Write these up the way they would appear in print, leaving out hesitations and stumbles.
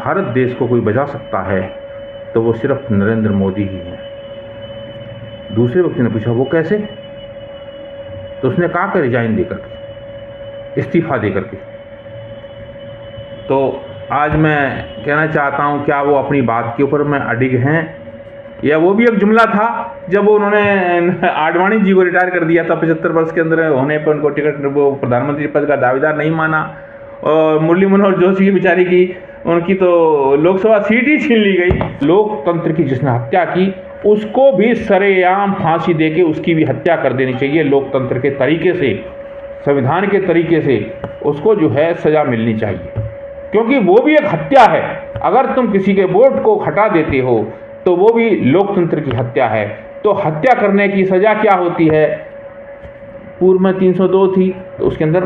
भारत देश को कोई बचा सकता है तो वो सिर्फ नरेंद्र मोदी ही हैं। दूसरे व्यक्ति ने पूछा वो कैसे? तो उसने कहा कि रिजाइन देकर के, इस्तीफा देकर के। तो आज मैं कहना चाहता हूं, क्या वो अपनी बात के ऊपर में अडिग हैं, या वो भी एक जुमला था जब उन्होंने आडवाणी जी को रिटायर कर दिया था 75 वर्ष के अंदर होने पर, उनको टिकट, वो प्रधानमंत्री पद का दावेदार नहीं माना, और मुरली मनोहर जोशी की बेचारी की, उनकी तो लोकसभा सीट ही छीन ली गई। लोकतंत्र की जिसने हत्या की उसको भी सरेआम फांसी देके उसकी भी हत्या कर देनी चाहिए। लोकतंत्र के तरीके से, संविधान के तरीके से उसको जो है सजा मिलनी चाहिए, क्योंकि वो भी एक हत्या है। अगर तुम किसी के वोट को हटा देते हो तो वो भी लोकतंत्र की हत्या है। तो हत्या करने की सजा क्या होती है? पूर्व में 302 थी, तो उसके अंदर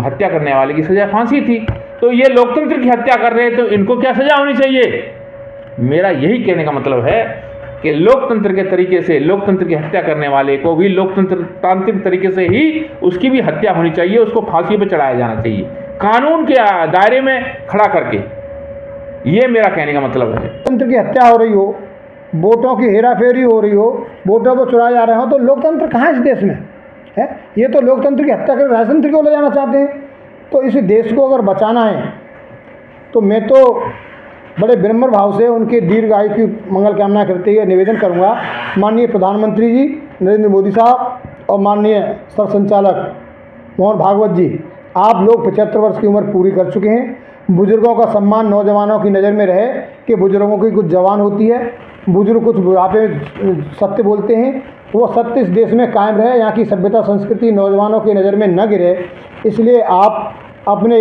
हत्या करने वाले की सजा फांसी थी। तो ये लोकतंत्र की हत्या कर रहे हैं, तो इनको क्या सजा होनी चाहिए? मेरा यही कहने का मतलब है कि लोकतंत्र के तरीके से, लोकतंत्र की हत्या करने वाले को भी लोकतंत्र तांत्रिक तरीके से ही उसकी भी हत्या होनी चाहिए, उसको फांसी पर चढ़ाया जाना चाहिए, कानून के दायरे में खड़ा करके। ये मेरा कहने का मतलब है। लोकतंत्र की हत्या हो रही हो, वोटों की हेराफेरी हो रही हो, वोटों को चुराए जा रहे हो, तो लोकतंत्र कहाँ इस देश में है? ये तो लोकतंत्र की हत्या कर राजतंत्र को ले जाना चाहते हैं। तो इस देश को अगर बचाना है तो मैं तो बड़े विनम्र भाव से उनके दीर्घ आयु की मंगल कामना करते हुए निवेदन करूंगा, माननीय प्रधानमंत्री जी नरेंद्र मोदी साहब और माननीय सरसंचालक मोहन भागवत जी, आप लोग 75 वर्ष की उम्र पूरी कर चुके हैं। बुजुर्गों का सम्मान नौजवानों की नज़र में रहे कि बुजुर्गों की कुछ जवान होती है, बुजुर्ग कुछ बुढ़ापे में सत्य बोलते हैं, वो सत्य इस देश में कायम रहे, यहाँ की सभ्यता संस्कृति नौजवानों की नज़र में न गिरे। इसलिए आप अपने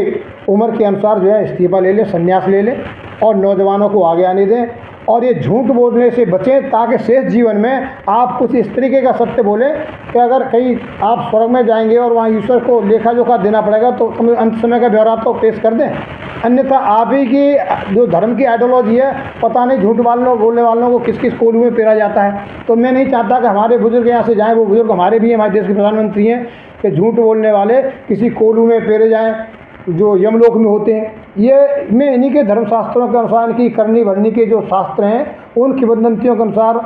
उम्र के अनुसार जो है इस्तीफा ले लें, संन्यास ले लें और नौजवानों को आगे आने दें, और ये झूठ बोलने से बचें ताकि शेष जीवन में आप कुछ इस तरीके का सत्य बोलें कि अगर कहीं आप स्वर्ग में जाएंगे और वहाँ ईश्वर को लेखा जोखा देना पड़ेगा तो अंत समय का ब्यौरा तो पेश कर दें। अन्यथा आप ही की जो धर्म की आइडियोलॉजी है, पता नहीं झूठ बोलने वालों को किस किस कोलू में पेरा जाता है। तो मैं नहीं चाहता कि हमारे बुजुर्ग यहाँ से जाएँ, वो बुजुर्ग हमारे भी हमारे देश के प्रधानमंत्री हैं, कि झूठ बोलने वाले किसी कोलू में पेरे जाएँ जो यमलोक में होते हैं। ये मैं इन्हीं के धर्मशास्त्रों के अनुसार, इनकी करनी भरनी के जो शास्त्र हैं उन किंवदंतियों के अनुसार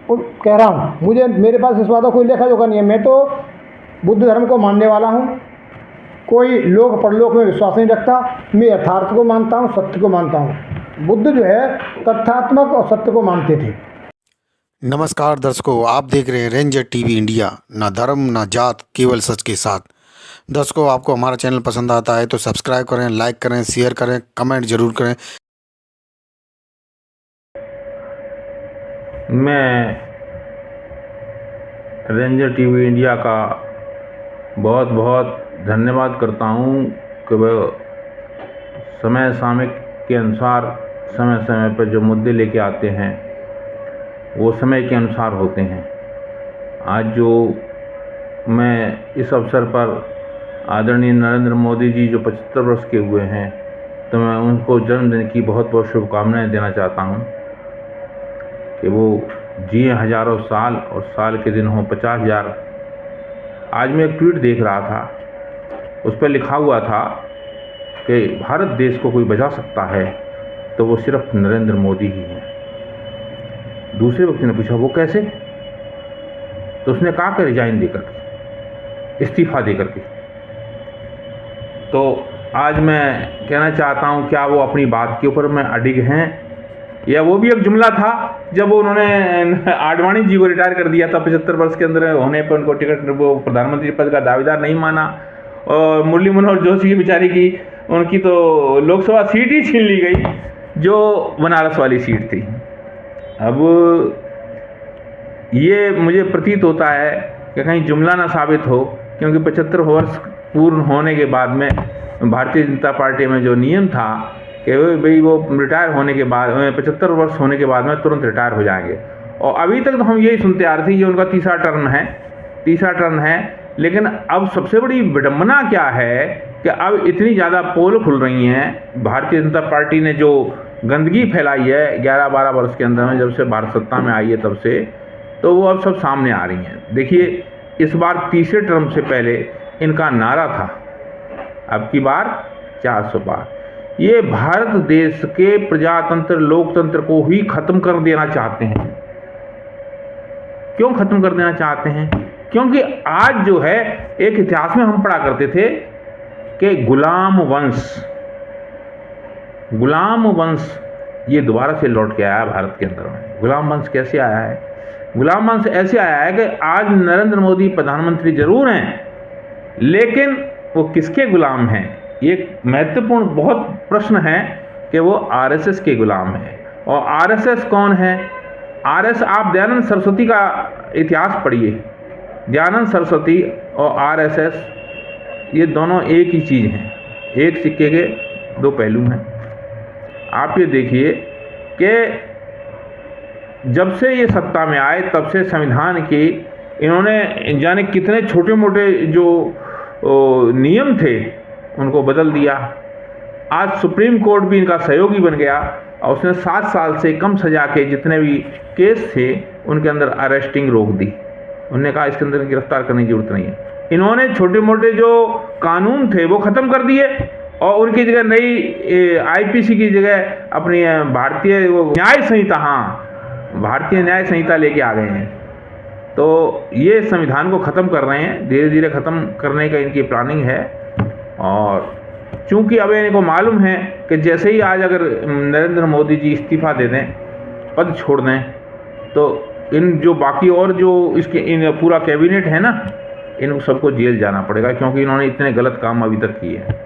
कह रहा हूँ। मुझे, मेरे पास इस बात का कोई लेखा जोखा नहीं है। मैं तो बुद्ध धर्म को मानने वाला हूँ, कोई लोक परलोक में विश्वास नहीं रखता। मैं यथार्थ को मानता हूँ, सत्य को मानता हूँ। बुद्ध जो है तथ्यात्मक और सत्य को मानते थे। नमस्कार दर्शकों, आप देख रहे हैं रेंजर टीवी इंडिया। ना धर्म ना जात, केवल सच के साथ। दर्शकों, आपको हमारा चैनल पसंद आता है तो सब्सक्राइब करें, लाइक करें, शेयर करें, कमेंट जरूर करें। मैं रेंजर टीवी इंडिया का बहुत बहुत धन्यवाद करता हूं कि वह समय सामयिक के अनुसार समय समय पर जो मुद्दे लेके आते हैं वो समय के अनुसार होते हैं। आज जो मैं इस अवसर पर आदरणीय नरेंद्र मोदी जी जो 75 वर्ष के हुए हैं, तो मैं उनको जन्मदिन की बहुत बहुत शुभकामनाएं देना चाहता हूं कि वो जिए हज़ारों साल और साल के दिन हों 50,000। आज मैं एक ट्वीट देख रहा था, उस पर लिखा हुआ था कि भारत देश को कोई बचा सकता है तो वो सिर्फ नरेंद्र मोदी ही हैं। दूसरे व्यक्ति ने पूछा वो कैसे? तो उसने कहा कि रिजाइन देकर के, इस्तीफा देकर के। तो आज मैं कहना चाहता हूं, क्या वो अपनी बात के ऊपर में अडिग हैं, या वो भी एक जुमला था जब उन्होंने आडवाणी जी को रिटायर कर दिया था 75 वर्ष के अंदर होने पर, उनको टिकट, वो प्रधानमंत्री पद का दावेदार नहीं माना, और मुरली मनोहर जोशी की बेचारी की, उनकी तो लोकसभा सीट ही छीन ली गई जो बनारस वाली सीट थी। अब ये मुझे प्रतीत होता है कि कहीं जुमला ना साबित हो, क्योंकि 75 वर्ष पूर्ण होने के बाद में भारतीय जनता पार्टी में जो नियम था कि भाई वो रिटायर होने के बाद 75 वर्ष होने के बाद में तुरंत रिटायर हो जाएंगे, और अभी तक तो हम यही सुनते आ रहे थे ये उनका तीसरा टर्न है। लेकिन अब सबसे बड़ी विडंबना क्या है कि अब इतनी ज़्यादा पोल खुल रही हैं, भारतीय जनता पार्टी ने जो गंदगी फैलाई है 11-12 वर्ष के अंदर में, जब से भारत सत्ता में आई है तब से, तो वो अब सब सामने आ रही हैं। देखिए, इस बार तीसरे टर्म से पहले इनका नारा था अब की बार 400 पार। ये भारत देश के प्रजातंत्र लोकतंत्र को ही खत्म कर देना चाहते हैं। क्यों खत्म कर देना चाहते हैं? क्योंकि आज जो है, एक इतिहास में हम पढ़ा करते थे कि गुलाम वंश ये दोबारा से लौट के आया भारत के अंदर में। गुलाम वंश कैसे आया है? गुलाम वंश ऐसे आया है कि आज नरेंद्र मोदी प्रधानमंत्री जरूर हैं, लेकिन वो किसके गुलाम हैं? एक महत्वपूर्ण बहुत प्रश्न है कि वो आरएसएस के गुलाम हैं। और आरएसएस कौन है? आरएस, आप दयानंद सरस्वती का इतिहास पढ़िए। दयानंद सरस्वती और आरएसएस ये दोनों एक ही चीज़ हैं, एक सिक्के के दो पहलू हैं। आप ये देखिए कि जब से ये सत्ता में आए तब से संविधान की इन्होंने जाने कितने छोटे मोटे जो नियम थे उनको बदल दिया। आज सुप्रीम कोर्ट भी इनका सहयोगी बन गया और उसने 7 साल से कम सजा के जितने भी केस थे उनके अंदर अरेस्टिंग रोक दी। उन्होंने कहा इसके अंदर गिरफ्तार करने की जरूरत नहीं है। इन्होंने छोटे मोटे जो कानून थे वो ख़त्म कर दिए और उनकी जगह नई आईपीसी की जगह अपनी भारतीय न्याय संहिता, भारतीय न्याय संहिता लेके आ गए हैं। तो ये संविधान को ख़त्म कर रहे हैं, धीरे धीरे ख़त्म करने का इनकी प्लानिंग है। और चूंकि अब इनको मालूम है कि जैसे ही आज अगर नरेंद्र मोदी जी इस्तीफ़ा दे दें, पद छोड़ दें, तो इन जो बाकी और जो इसके इन पूरा कैबिनेट है ना, इन सबको जेल जाना पड़ेगा, क्योंकि इन्होंने इतने गलत काम अभी तक किए हैं,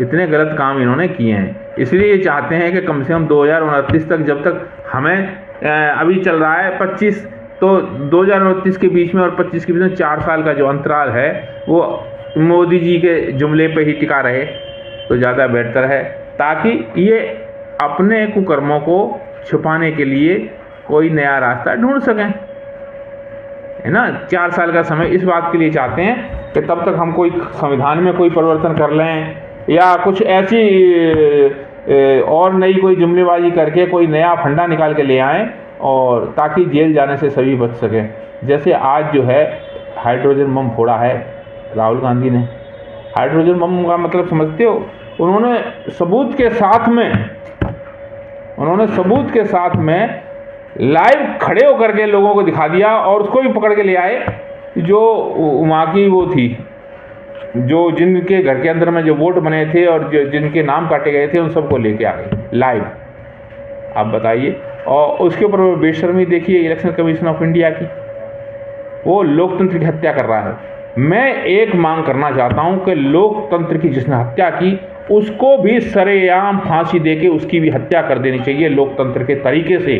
इतने गलत काम इन्होंने किए हैं। इसलिए ये चाहते हैं कि कम से कम 2029 तक, जब तक हमें अभी चल रहा है 25, तो 2029 के बीच में और 25 के बीच में 4 साल का जो अंतराल है वो मोदी जी के जुमले पे ही टिका रहे तो ज़्यादा बेहतर है, ताकि ये अपने कुकर्मों को छुपाने के लिए कोई नया रास्ता ढूंढ सकें, है ना। 4 साल का समय इस बात के लिए चाहते हैं कि तब तक हम कोई संविधान में कोई परिवर्तन कर लें या कुछ ऐसी और नई कोई जुमलेबाजी करके कोई नया फंडा निकाल के ले आएँ, और ताकि जेल जाने से सभी बच सकें। जैसे आज जो है हाइड्रोजन बम फोड़ा है राहुल गांधी ने। हाइड्रोजन बम का मतलब समझते हो? उन्होंने सबूत के साथ में लाइव खड़े होकर के लोगों को दिखा दिया, और उसको भी पकड़ के ले आए जो वहाँ की वो थी, जो जिनके घर के अंदर में जो वोट बने थे और जिनके नाम काटे गए थे, उन सबको लेके आ गए लाइव। आप बताइए। और उसके ऊपर बेशर्मी देखिए इलेक्शन कमीशन ऑफ इंडिया की, वो लोकतंत्र की हत्या कर रहा है। मैं एक मांग करना चाहता हूं कि लोकतंत्र की जिसने हत्या की उसको भी सरेआम फांसी देके उसकी भी हत्या कर देनी चाहिए। लोकतंत्र के तरीके से,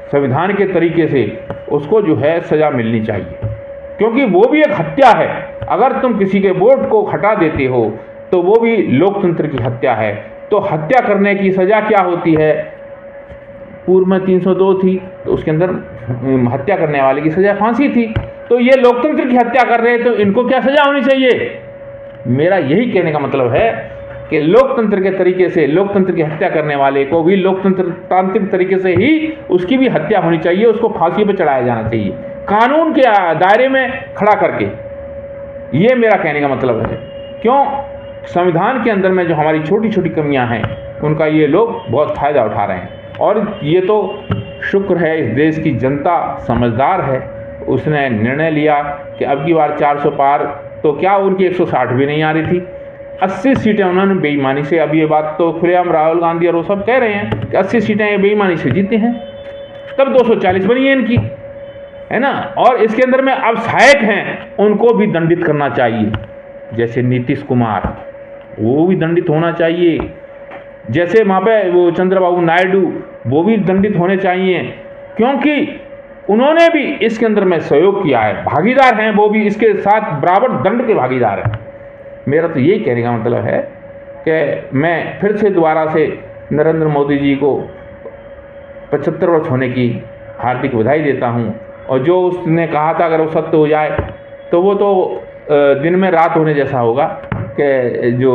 संविधान के तरीके से उसको जो है सज़ा मिलनी चाहिए, क्योंकि वो भी एक हत्या है। अगर तुम किसी के वोट को हटा देते हो तो वो भी लोकतंत्र की हत्या है। तो हत्या करने की सज़ा क्या होती है? पूर्व में 302 थी, तो उसके अंदर हत्या करने वाले की सज़ा फांसी थी। तो ये लोकतंत्र की हत्या कर रहे हैं, तो इनको क्या सज़ा होनी चाहिए? मेरा यही कहने का मतलब है कि लोकतंत्र के तरीके से लोकतंत्र की हत्या करने वाले को भी लोकतंत्र तांत्रिक तरीके से ही उसकी भी हत्या होनी चाहिए, उसको फांसी पर चढ़ाया जाना चाहिए, कानून के दायरे में खड़ा करके। ये मेरा कहने का मतलब है। क्यों? संविधान के अंदर में जो हमारी छोटी छोटी कमियां हैं उनका ये लोग बहुत फ़ायदा उठा रहे हैं। और ये तो शुक्र है इस देश की जनता समझदार है, उसने निर्णय लिया कि अब की बार 400 पार, तो क्या उनकी 160 भी नहीं आ रही थी, 80 सीटें उन्होंने बेईमानी से, अब ये बात तो खुलेआम राहुल गांधी और वो सब कह रहे हैं कि 80 सीटें ये बेईमानी से जीते हैं, तब 240 बनी है इनकी, है ना। और इसके अंदर में अब सहायक हैं उनको भी दंडित करना चाहिए, जैसे नीतीश कुमार, वो भी दंडित होना चाहिए। जैसे वहाँ पे वो चंद्रबाबू नायडू, वो भी दंडित होने चाहिए, क्योंकि उन्होंने भी इसके अंदर में सहयोग किया है, भागीदार हैं, वो भी इसके साथ बराबर दंड के भागीदार हैं। मेरा तो यही कहने का मतलब है कि मैं फिर से दोबारा से नरेंद्र मोदी जी को 75 वर्ष होने की हार्दिक बधाई देता हूँ। और जो उसने कहा था अगर वो सत्य हो जाए तो वो तो दिन में रात होने जैसा होगा कि जो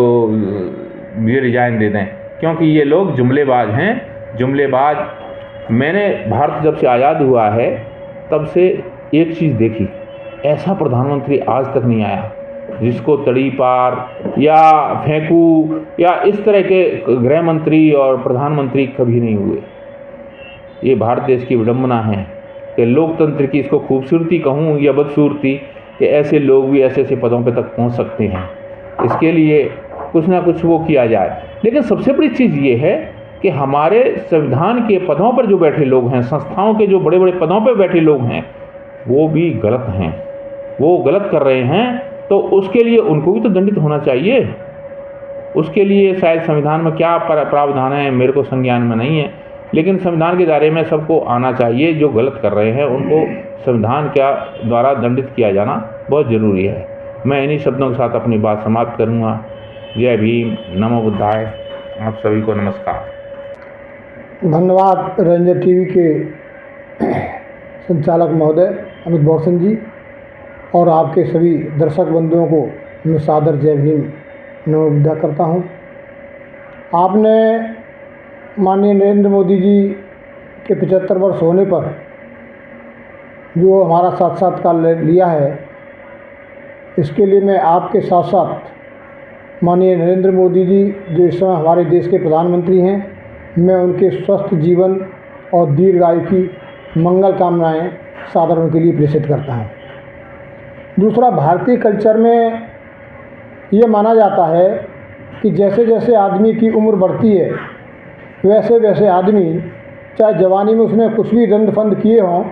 ये रिजाइन दे दें, क्योंकि ये लोग जुमलेबाज हैं, जुमलेबाज। मैंने भारत जब से आज़ाद हुआ है तब से एक चीज़ देखी, ऐसा प्रधानमंत्री आज तक नहीं आया जिसको तड़ी पार या फेंकू या इस तरह के गृह मंत्री और प्रधानमंत्री कभी नहीं हुए। ये भारत देश की विडंबना है कि लोकतंत्र की इसको खूबसूरती कहूँ या बदसूरती कि ऐसे लोग भी ऐसे ऐसे पदों पे तक पहुँच सकते हैं। इसके लिए कुछ ना कुछ वो किया जाए। लेकिन सबसे बड़ी चीज़ ये है कि हमारे संविधान के पदों पर जो बैठे लोग हैं, संस्थाओं के जो बड़े बड़े पदों पर बैठे लोग हैं, वो भी गलत हैं, वो गलत कर रहे हैं। तो उसके लिए उनको भी तो दंडित होना चाहिए। उसके लिए शायद संविधान में क्या प्रावधान है मेरे को संज्ञान में नहीं है, लेकिन संविधान के दायरे में सबको आना चाहिए। जो गलत कर रहे हैं उनको संविधान के द्वारा दंडित किया जाना बहुत ज़रूरी है। मैं इन्हीं शब्दों के साथ अपनी बात समाप्त करूँगा। जय भीम, नमो बुद्धाय। आप सभी को नमस्कार। धन्यवाद रेंजर टीवी के संचालक महोदय अमित भौरसन जी, और आपके सभी दर्शक बंधुओं को मैं सादर जय भीम नमो बुद्धा करता हूँ। आपने माननीय नरेंद्र मोदी जी के 75 वर्ष होने पर जो हमारा साक्षात्कार लिया है, इसके लिए मैं आपके साथ साथ माननीय नरेंद्र मोदी जी जो इस समय हमारे देश के प्रधानमंत्री हैं, मैं उनके स्वस्थ जीवन और दीर्घायु की मंगल कामनाएँ सादर उनके लिए प्रेषित करता हूँ। दूसरा, भारतीय कल्चर में ये माना जाता है कि जैसे जैसे आदमी की उम्र बढ़ती है वैसे वैसे आदमी, चाहे जवानी में उसने कुछ भी रंद फंद किए हों,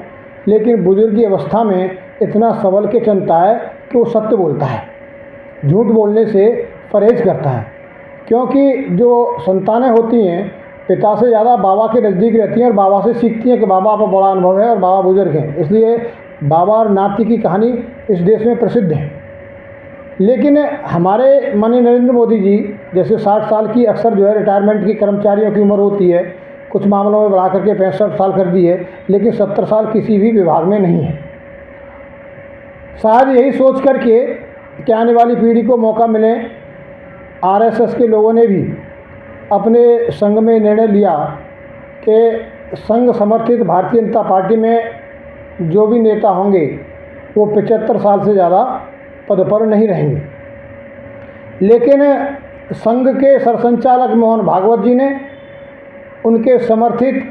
लेकिन बुजुर्गी अवस्था में इतना संभल के चलता है कि वो सत्य बोलता है, झूठ बोलने से परहेज करता है। क्योंकि जो संतानें होती हैं पिता से ज़्यादा बाबा के नज़दीक रहती हैं और बाबा से सीखती हैं कि बाबा आपका बड़ा अनुभव है और बाबा बुजुर्ग हैं, इसलिए बाबा और नाती की कहानी इस देश में प्रसिद्ध है। लेकिन हमारे माननीय नरेंद्र मोदी जी जैसे 60 साल की अक्सर जो है रिटायरमेंट की कर्मचारियों की उम्र होती है, कुछ मामलों में बढ़ा करके 65 साल कर दी है, लेकिन 70 साल किसी भी विभाग में नहीं है। शायद यही सोच करके कि आने वाली पीढ़ी को मौका मिले, आरएसएस के लोगों ने भी अपने संघ में निर्णय लिया कि संघ समर्थित भारतीय जनता पार्टी में जो भी नेता होंगे वो 75 साल से ज़्यादा पद पर नहीं रहेंगे। लेकिन संघ के सरसंचालक मोहन भागवत जी ने, उनके समर्थित,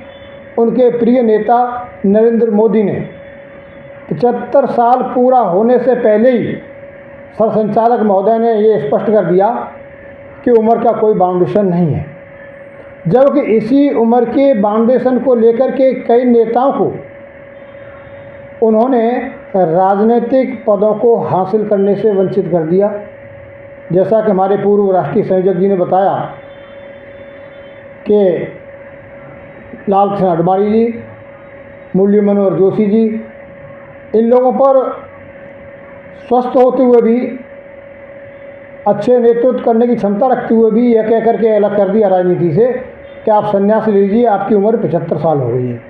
उनके प्रिय नेता नरेंद्र मोदी ने 75 साल पूरा होने से पहले ही सरसंचालक महोदय ने ये स्पष्ट कर दिया कि उम्र का कोई बाउंडेशन नहीं है। जबकि इसी उम्र के बाउंडेशन को लेकर के कई नेताओं को उन्होंने राजनीतिक पदों को हासिल करने से वंचित कर दिया। जैसा कि हमारे पूर्व राष्ट्रीय संयोजक जी ने बताया कि लाल कृष्ण आडवाणी जी, मुरली मनोहर जोशी जी, इन लोगों पर स्वस्थ होते हुए भी, अच्छे नेतृत्व करने की क्षमता रखते हुए भी यह कह करके अलग कर दिया राजनीति से कि आप संन्यास लीजिए, आपकी उम्र 75 साल हो गई है।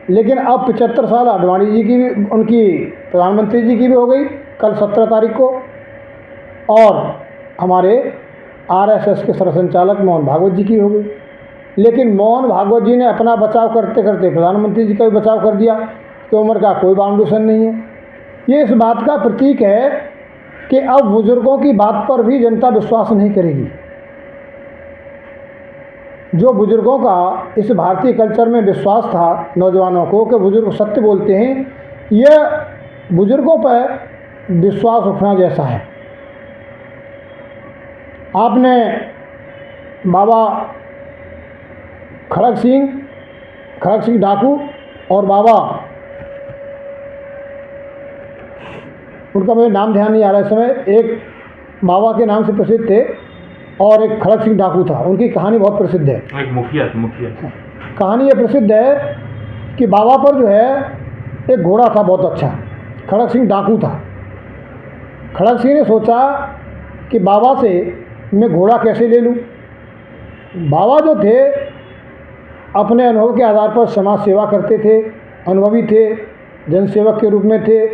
लेकिन अब 75 साल आडवाणी जी की भी, उनकी प्रधानमंत्री जी की भी हो गई कल 17 तारीख को, और हमारे आरएसएस के सरसंचालक मोहन भागवत जी की हो गई। लेकिन मोहन भागवत जी ने अपना बचाव करते करते प्रधानमंत्री जी का भी बचाव कर दिया कि उम्र का कोई बाउंडेशन नहीं है। ये इस बात का प्रतीक है कि अब बुजुर्गों की बात पर भी जनता विश्वास नहीं करेगी। जो बुजुर्गों का इस भारतीय कल्चर में विश्वास था नौजवानों को कि बुजुर्ग सत्य बोलते हैं, यह बुजुर्गों पर विश्वास उठना जैसा है। आपने बाबा खड़ग सिंह डाकू और बाबा, उनका मुझे नाम ध्यान नहीं आ रहा इस समय, एक बाबा के नाम से प्रसिद्ध थे और एक खड़ग सिंह डाकू था। उनकी कहानी बहुत प्रसिद्ध है। एक मुखिया कहानी ये प्रसिद्ध है कि बाबा पर जो है एक घोड़ा था बहुत अच्छा, खड़ग सिंह डाकू था। खड़ग सिंह ने सोचा कि बाबा से मैं घोड़ा कैसे ले लूँ। बाबा जो थे अपने अनुभव के आधार पर समाज सेवा करते थे, अनुभवी थे, जनसेवक के रूप में थे।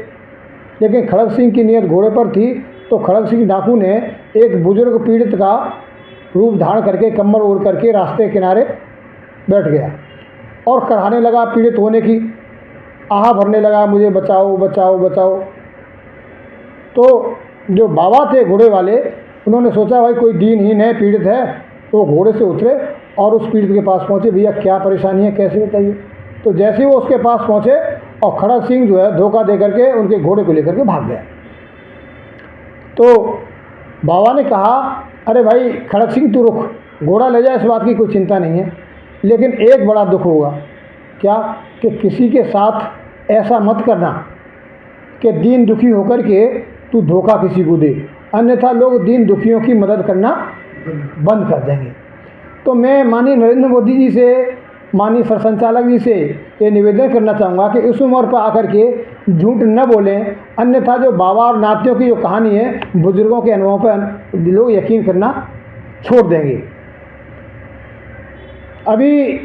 लेकिन खड़ग सिंह की नीयत घोड़े पर थी, तो खड़ग सिंह डाकू ने एक बुजुर्ग पीड़ित का रूप धारण करके कम्बल ओढ़ करके रास्ते किनारे बैठ गया और कराहने लगा पीड़ित होने की, आहा भरने लगा, मुझे बचाओ बचाओ बचाओ। तो जो बाबा थे घोड़े वाले, उन्होंने सोचा भाई कोई दीनहीन है, पीड़ित है, तो वो घोड़े से उतरे और उस पीड़ित के पास पहुँचे, भैया क्या परेशानी है, कैसे बताइए। तो जैसे ही वो उसके पास पहुँचे और खड़क सिंह जो है धोखा दे करके उनके घोड़े को लेकर के भाग गया। तो बाबा ने कहा, अरे भाई खड़क सिंह तू रुक, घोड़ा ले जाए, इस बात की कोई चिंता नहीं है, लेकिन एक बड़ा दुख होगा। क्या? कि किसी के साथ ऐसा मत करना कि दीन दुखी होकर के तू धोखा किसी को दे, अन्यथा लोग दीन दुखियों की मदद करना बंद कर देंगे। तो मैं माननीय नरेंद्र मोदी जी से, माननीय सरसंचालक जी से ये निवेदन करना चाहूँगा कि इस उम्र पर आकर के झूठ न बोलें, अन्यथा जो बाबा और नातियों की जो कहानी है, बुजुर्गों के अनुभव पर लोग यकीन करना छोड़ देंगे। अभी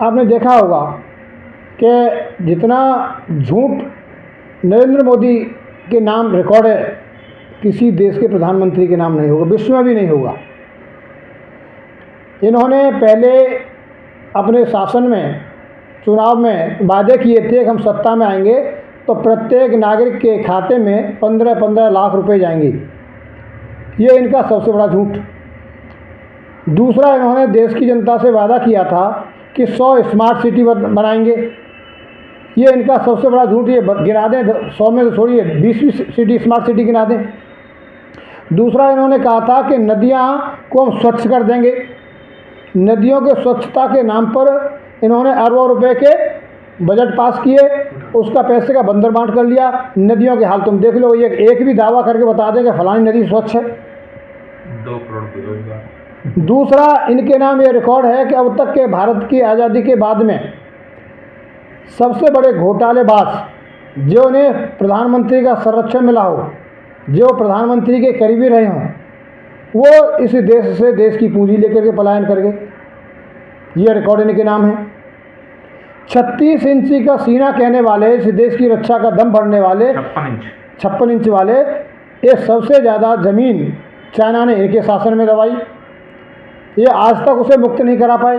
आपने देखा होगा कि जितना झूठ नरेंद्र मोदी के नाम रिकॉर्ड है, किसी देश के प्रधानमंत्री के नाम नहीं होगा, विश्व में भी नहीं होगा। इन्होंने पहले अपने शासन में, चुनाव में वादे किए थे कि हम सत्ता में आएंगे तो प्रत्येक नागरिक के खाते में 15-15 लाख रुपए जाएंगे। ये इनका सबसे बड़ा झूठ। दूसरा, इन्होंने देश की जनता से वादा किया था कि 100 स्मार्ट सिटी बनाएंगे। ये इनका सबसे बड़ा झूठ। ये गिना दें 100 में तो छोड़िए, 20 सिटी स्मार्ट सिटी गिना दें। दूसरा, इन्होंने कहा था कि नदियाँ को हम स्वच्छ कर देंगे। नदियों के स्वच्छता के नाम पर इन्होंने अरबों रुपए के बजट पास किए, उसका पैसे का बंदर बांट कर लिया। नदियों के हाल तुम देख लो, ये एक भी दावा करके बता दें कि फलानी नदी स्वच्छ है। 2 करोड़ की रोजगार। दूसरा, इनके नाम ये रिकॉर्ड है कि अब तक के भारत की आज़ादी के बाद में सबसे बड़े घोटालेबाज जो उन्हें प्रधानमंत्री का संरक्षण मिला हो, जो प्रधानमंत्री के करीबी रहे हों, वो इस देश से देश की पूंजी लेकर के पलायन कर गए। ये रिकॉर्ड इनके नाम है। 36 इंची का सीना कहने वाले, इस देश की रक्षा का दम भरने वाले, 56 इंच वाले, ये सबसे ज़्यादा ज़मीन चाइना ने इनके शासन में दबाई। ये आज तक उसे मुक्त नहीं करा पाए।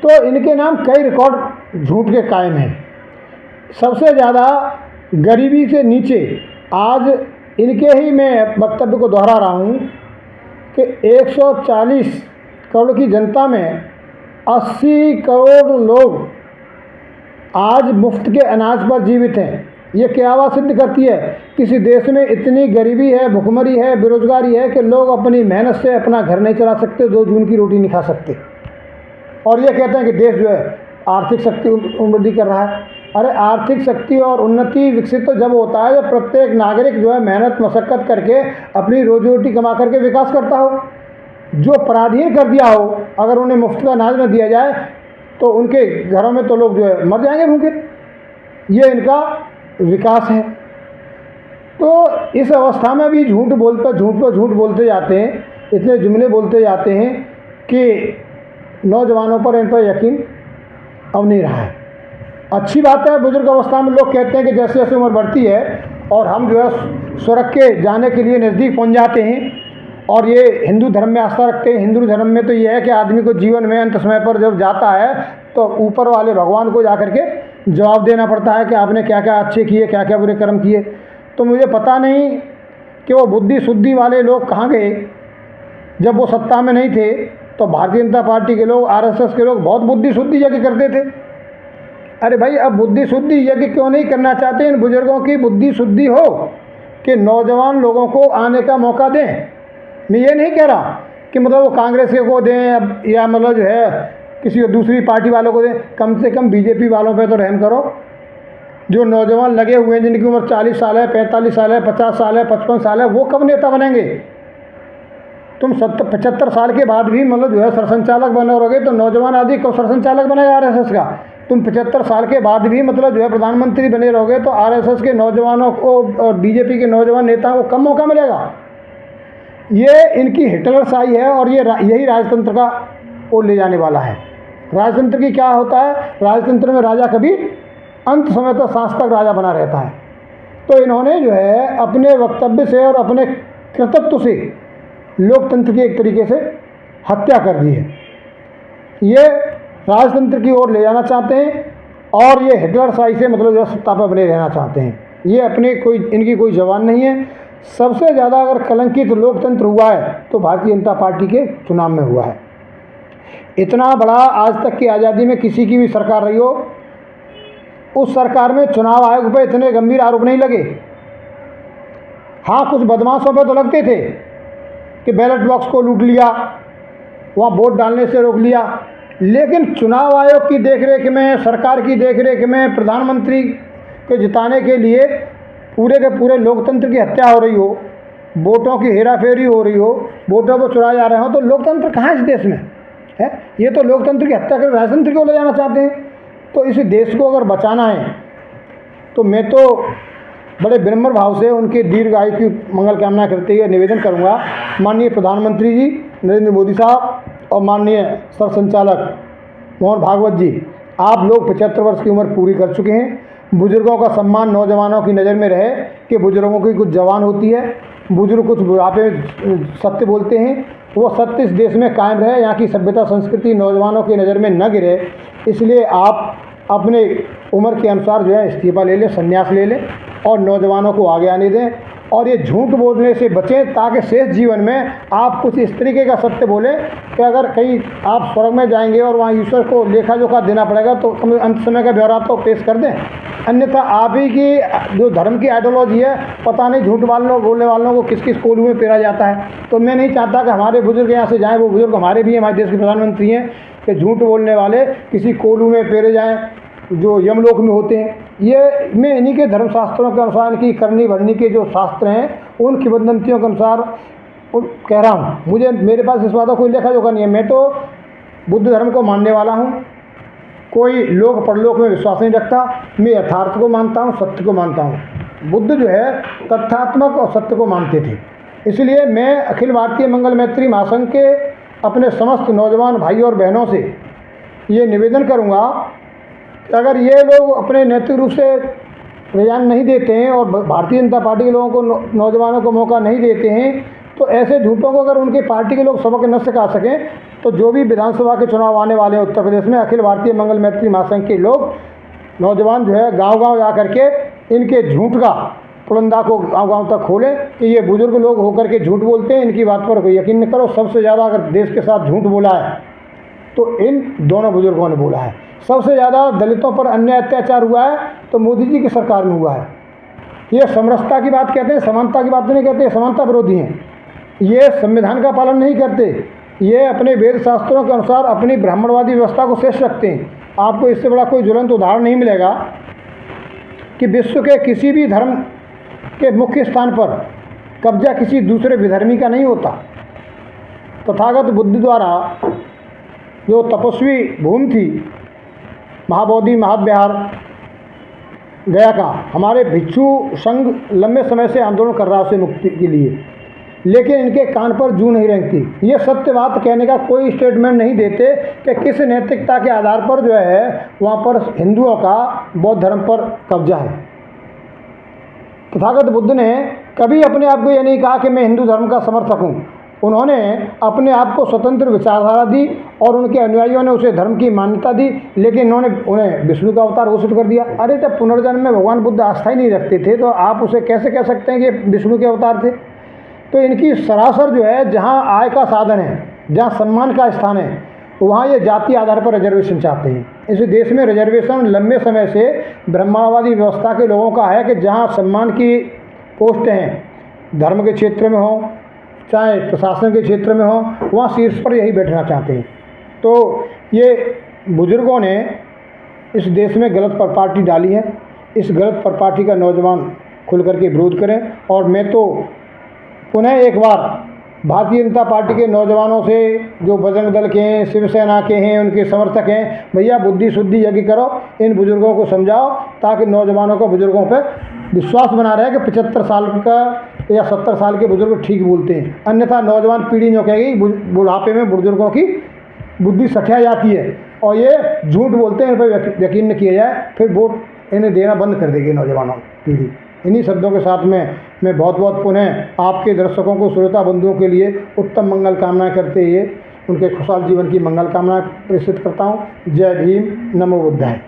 तो इनके नाम कई रिकॉर्ड झूठ के कायम हैं। सबसे ज़्यादा गरीबी से नीचे, आज इनके ही मैं वक्तव्य को दोहरा रहा हूँ कि 140 करोड़ की जनता में 80 करोड़ लोग आज मुफ्त के अनाज पर जीवित हैं। ये क्या बात सिद्ध करती है? किसी देश में इतनी गरीबी है, भुखमरी है, बेरोजगारी है कि लोग अपनी मेहनत से अपना घर नहीं चला सकते, 2 जून की रोटी नहीं खा सकते, और ये कहते हैं कि देश जो है आर्थिक शक्ति उन्नति कर रहा है। अरे आर्थिक शक्ति और उन्नति विकसित तो जब होता है जब प्रत्येक नागरिक जो है मेहनत मशक्कत करके अपनी रोजी रोटी कमा करके विकास करता हो। जो पराधीन कर दिया हो, अगर उन्हें मुफ्त का अनाज न दिया जाए तो उनके घरों में तो लोग जो है मर जाएंगे भूखे। ये इनका विकास है। तो इस अवस्था में भी झूठ पर झूठ बोलते जाते हैं, इतने जुमले बोलते जाते हैं कि नौजवानों पर, इन पर यकीन अब नहीं रहा है। अच्छी बात है, बुजुर्ग अवस्था में लोग कहते हैं कि जैसे जैसे उम्र बढ़ती है और हम जो है स्वर्ग के जाने के लिए नज़दीक पहुंच जाते हैं, और ये हिंदू धर्म में आस्था रखते हैं। हिंदू धर्म में तो ये है कि आदमी को जीवन में अंत समय पर जब जाता है तो ऊपर वाले भगवान को जा करके जवाब देना पड़ता है कि आपने क्या क्या अच्छे किए, क्या क्या बुरे कर्म किए। तो मुझे पता नहीं कि वो बुद्धि शुद्धि वाले लोग कहाँ गए। जब वो सत्ता में नहीं थे तो भारतीय जनता पार्टी के लोग, RSS के लोग बहुत बुद्धि शुद्धि यज्ञ करते थे। अरे भाई, अब बुद्धि शुद्धि यज्ञ क्यों नहीं करना चाहते? इन बुजुर्गों की बुद्धि शुद्धि हो कि नौजवान लोगों को आने का मौका दें। मैं ये नहीं कह रहा कि मतलब वो कांग्रेस को दें या मतलब जो है किसी दूसरी पार्टी वालों को दें। कम से कम बीजेपी वालों पे तो रहम करो। जो नौजवान लगे हुए हैं, जिनकी उम्र 40 साल है, 45 साल है, 50 साल है, 55 साल है, वो कब नेता बनेंगे? तुम 75 साल के बाद भी मतलब जो है सरसंचालक बने रहोगे तो नौजवान आदि को सरसंचालक बनेगा RSS का। तुम 75 साल के बाद भी मतलब जो है प्रधानमंत्री बने रहोगे तो RSS के नौजवानों को और बीजेपी के नौजवान नेताओं को कम मौका मिलेगा। ये इनकी हिटलरशाही है और ये यही राजतंत्र का ओर ले जाने वाला है। राजतंत्र की क्या होता है? राजतंत्र में राजा कभी अंत समय तक शासक राजा बना रहता है। तो इन्होंने जो है अपने वक्तव्य से और अपने कृतित्व से लोकतंत्र की एक तरीके से हत्या कर दी है। ये राजतंत्र की ओर ले जाना चाहते हैं और ये हिटलरशाही से मतलब जो सत्ता पर बने रहना चाहते हैं। ये अपने कोई इनकी कोई जबान नहीं है। सबसे ज़्यादा अगर कलंकित लोकतंत्र हुआ है तो भारतीय जनता पार्टी के चुनाव में हुआ है। इतना बड़ा आज तक की आज़ादी में किसी की भी सरकार रही हो, उस सरकार में चुनाव आयोग पर इतने गंभीर आरोप नहीं लगे। हाँ, कुछ बदमाशों पर तो लगते थे कि बैलेट बॉक्स को लूट लिया, वहाँ वोट डालने से रोक लिया, लेकिन चुनाव आयोग की देखरेख में, सरकार की देखरेख में प्रधानमंत्री को जिताने के लिए पूरे के पूरे लोकतंत्र की हत्या हो रही हो, वोटों की हेराफेरी हो रही हो, वोटों को चुराए जा रहे हो, तो लोकतंत्र कहाँ है इस देश में है? ये तो लोकतंत्र की हत्या कर राजतंत्र को ले जाना चाहते हैं। तो इस देश को अगर बचाना है तो मैं तो बड़े विनम्र भाव से उनके दीर्घ आयु की मंगल कामना करते हुए निवेदन करूंगा, माननीय प्रधानमंत्री जी नरेंद्र मोदी साहब और माननीय सरसंचालक मोहन भागवत जी, आप लोग 75 वर्ष की उम्र पूरी कर चुके हैं। बुजुर्गों का सम्मान नौजवानों की नज़र में रहे कि बुजुर्गों की कुछ जवान होती है, बुजुर्ग कुछ बुढ़ापे में सत्य बोलते हैं, वो सत्य इस देश में कायम रहे, यहाँ की सभ्यता संस्कृति नौजवानों की नज़र में न गिरे। इसलिए आप अपने उम्र के अनुसार जो है इस्तीफा ले लें, संन्यास ले लें और नौजवानों को आगे आने दें और ये झूठ बोलने से बचें, ताकि शेष जीवन में आप कुछ इस तरीके का सत्य बोलें कि अगर कहीं आप स्वर्ग में जाएंगे और वहाँ ईश्वर को लेखा जोखा देना पड़ेगा तो अंत समय का ब्यौरा तो पेश कर दें। अन्यथा आप ही की जो धर्म की आइडियोलॉजी है, पता नहीं झूठ बोलने वालों को किस किस कोलू में पेरा जाता है। तो मैं नहीं चाहता कि हमारे बुजुर्ग यहाँ से जाएँ, वो बुजुर्ग हमारे भी हमारे देश के प्रधानमंत्री हैं, कि झूठ बोलने वाले किसी कोलू में पेरे जाएँ जो यमलोक में होते हैं। ये मैं इन्हीं के धर्मशास्त्रों के अनुसार, इनकी करनी भरनी के जो शास्त्र हैं उन किंवदंतियों के अनुसार कह रहा हूँ। मुझे मेरे पास इस बात का कोई लेखा जोखा नहीं है। मैं तो बुद्ध धर्म को मानने वाला हूँ, कोई लोक परलोक में विश्वास नहीं रखता। मैं यथार्थ को मानता हूँ, सत्य को मानता हूँ। बुद्ध जो है तथ्यात्मक और सत्य को मानते थे। इसलिए मैं अखिल भारतीय मंगल मैत्री महासंघ के अपने समस्त नौजवान भाई और बहनों से ये निवेदन करूँगा, अगर ये लोग अपने नैतिक रूप से रुझान नहीं देते हैं और भारतीय जनता पार्टी के लोगों को नौजवानों को मौका नहीं देते हैं, तो ऐसे झूठों को अगर उनकी पार्टी के लोग सबक न सिखा सकें, तो जो भी विधानसभा के चुनाव आने वाले हैं उत्तर प्रदेश में, अखिल भारतीय मंगल मैत्री महासंघ के लोग नौजवान जो है गांव-गांव जा करके इनके झूठ का पुलंदा को गांव-गांव तक खोलें कि ये बुजुर्ग लोग होकर के झूठ बोलते हैं, इनकी बात पर कोई यकीन न करो। सबसे ज़्यादा अगर देश के साथ झूठ बोला है तो इन दोनों बुजुर्गों ने बोला है। सबसे ज़्यादा दलितों पर अन्याय अत्याचार हुआ है तो मोदी जी की सरकार में हुआ है। ये समरसता की बात कहते हैं, समानता की बात नहीं कहते, समानता विरोधी हैं। ये संविधान का पालन नहीं करते, ये अपने वेद शास्त्रों के अनुसार अपनी ब्राह्मणवादी व्यवस्था को शेष रखते हैं। आपको इससे बड़ा कोई ज्वलंत उदाहरण नहीं मिलेगा कि विश्व के किसी भी धर्म के मुख्य स्थान पर कब्जा किसी दूसरे विधर्मी का नहीं होता। तथागत बुद्ध द्वारा जो तपस्वी भूमि थी महाबोधि महाविहार गया का, हमारे भिक्षु संघ लंबे समय से आंदोलन कर रहा है उसे मुक्ति के लिए, लेकिन इनके कान पर जू नहीं रेंगती। ये सत्य बात कहने का कोई स्टेटमेंट नहीं देते कि किस नैतिकता के आधार पर जो है वहाँ पर हिंदुओं का बौद्ध धर्म पर कब्जा है। तथागत बुद्ध ने कभी अपने आप को ये नहीं कहा कि मैं हिंदू धर्म का समर्थक हूँ। उन्होंने अपने आप को स्वतंत्र विचारधारा दी और उनके अनुयायियों ने उसे धर्म की मान्यता दी, लेकिन उन्हें विष्णु का अवतार घोषित कर दिया। अरे जब पुनर्जन्म में भगवान बुद्ध आस्था ही नहीं रखते थे तो आप उसे कैसे कह सकते हैं कि विष्णु के अवतार थे। तो इनकी सरासर जो है, जहाँ आय का साधन है, जहाँ सम्मान का स्थान है, वहाँ ये जाति आधार पर रिजर्वेशन चाहते हैं। इस देश में रिजर्वेशन लंबे समय से ब्रह्मावादी व्यवस्था के लोगों का है कि जहाँ सम्मान की पोस्ट हैं, धर्म के क्षेत्र में हो चाहे प्रशासन के क्षेत्र में हो, वहाँ शीर्ष पर यही बैठना चाहते हैं। तो ये बुजुर्गों ने इस देश में गलत पर पार्टी डाली है। इस गलत पर पार्टी का नौजवान खुल करके विरोध करें। और मैं तो पुनः एक बार भारतीय जनता पार्टी के नौजवानों से, जो बजरंग दल के हैं, शिवसेना के हैं, उनके समर्थक हैं, भैया बुद्धि शुद्धि यज्ञ करो, इन बुजुर्गों को समझाओ ताकि नौजवानों को बुजुर्गों पर विश्वास बना रहे कि 75 साल का या 70 साल के बुजुर्ग ठीक बोलते हैं। अन्यथा नौजवान पीढ़ी जो कहेगी बुढ़ापे में बुजुर्गों की बुद्धि सठिया जाती है और ये झूठ बोलते हैं, इन पर यकीन न किया जाए, फिर वोट इन्हें देना बंद कर देगी नौजवानों पीढ़ी। इन्हीं शब्दों के साथ में मैं बहुत बहुत पुनः आपके दर्शकों को, श्रोता बंधुओं के लिए उत्तम मंगल कामनाएं करते हुए उनके खुशहाल जीवन की मंगल कामना प्रेषित करता हूँ। जय भीम, नमो बुद्धाय।